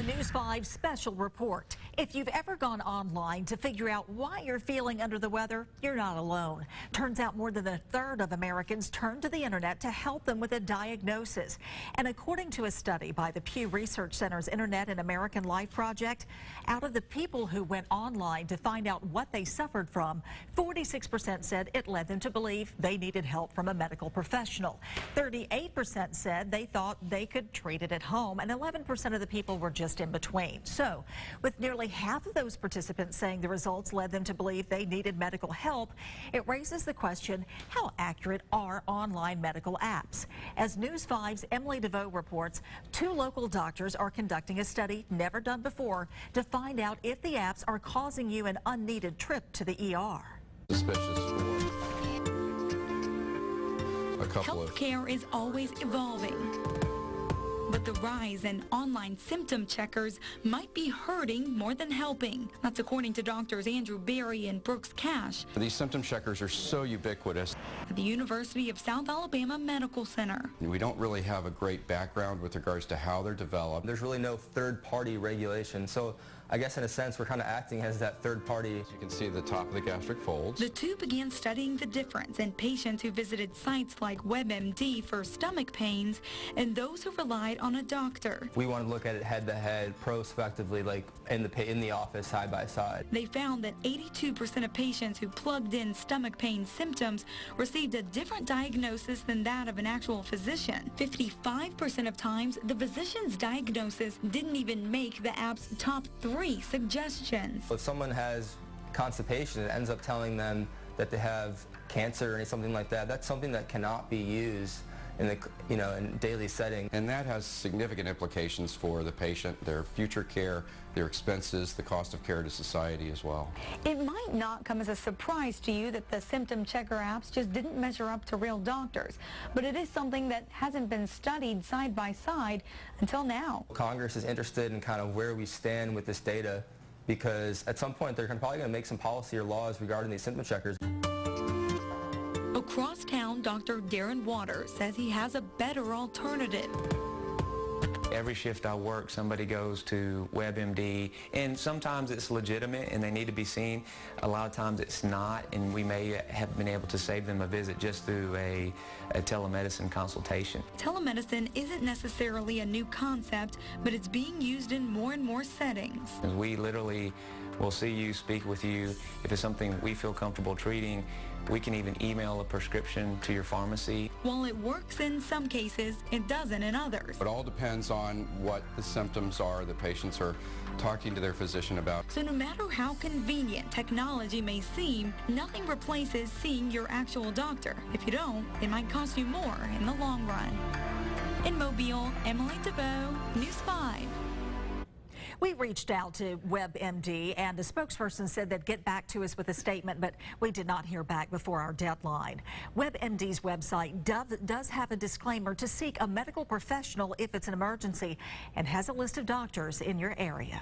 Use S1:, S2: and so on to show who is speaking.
S1: A News 5 special report. If you've ever gone online to figure out why you're feeling under the weather, you're not alone. Turns out more than a third of Americans turn to the internet to help them with a diagnosis. And according to a study by the Pew Research Center's Internet and American Life Project, out of the people who went online to find out what they suffered from, 46% said it led them to believe they needed help from a medical professional. 38% said they thought they could treat it at home, and 11% of the people were just in between. So, with nearly half of those participants saying the results led them to believe they needed medical help, it raises the question, how accurate are online medical apps? As News 5's Emily DeVoe reports, 2 local doctors are conducting a study never done before to find out if the apps are causing you an unneeded trip to the ER.
S2: Suspicious for a couple of...
S3: Healthcare is always evolving. But the rise in online symptom checkers might be hurting more than helping. That's according to doctors Andrew Berry and Brooks Cash.
S2: These symptom checkers are so ubiquitous.
S3: At the University of South Alabama Medical Center.
S2: We don't really have a great background with regards to how they're developed.
S4: There's really no third-party regulation, so I guess in a sense we're kind of acting as that third party.
S2: As you can see the top of the gastric folds.
S3: The two began studying the difference in patients who visited sites like WebMD for stomach pains and those who relied on a doctor.
S4: We want to look at it head-to-head, prospectively, like in the office, side by side.
S3: They found that 82% of patients who plugged in stomach pain symptoms received a different diagnosis than that of an actual physician. 55% of times, the physician's diagnosis didn't even make the app's top 3 suggestions.
S4: If someone has constipation, it ends up telling them that they have cancer or something like that. That's something that cannot be used in the in daily setting.
S2: And that has significant implications for the patient, their future care, their expenses, the cost of care to society as well.
S3: It might not come as a surprise to you that the symptom checker apps just didn't measure up to real doctors, but it is something that hasn't been studied side by side until now.
S4: Congress is interested in kind of where we stand with this data, because at some point they're probably going to make some policy or laws regarding these symptom checkers.
S3: Across town, Dr. Darren Waters says he has a better alternative.
S5: Every shift I work, somebody goes to WebMD, and sometimes it's legitimate and they need to be seen. A lot of times it's not, and we may have been able to save them a visit just through a telemedicine consultation.
S3: Telemedicine isn't necessarily a new concept, but it's being used in more and more settings.
S5: We literally will see you, speak with you. If it's something we feel comfortable treating, we can even email a prescription to your pharmacy.
S3: While it works in some cases, it doesn't in others.
S2: It all depends on what the symptoms are the patients are talking to their physician about.
S3: So no matter how convenient technology may seem, nothing replaces seeing your actual doctor. If you don't, it might cost you more in the long run. In Mobile, Emily DeVoe, News 5.
S1: We reached out to WebMD, and a spokesperson said they'd get back to us with a statement, but we did not hear back before our deadline. WebMD's website does have a disclaimer to seek a medical professional if it's an emergency, and has a list of doctors in your area.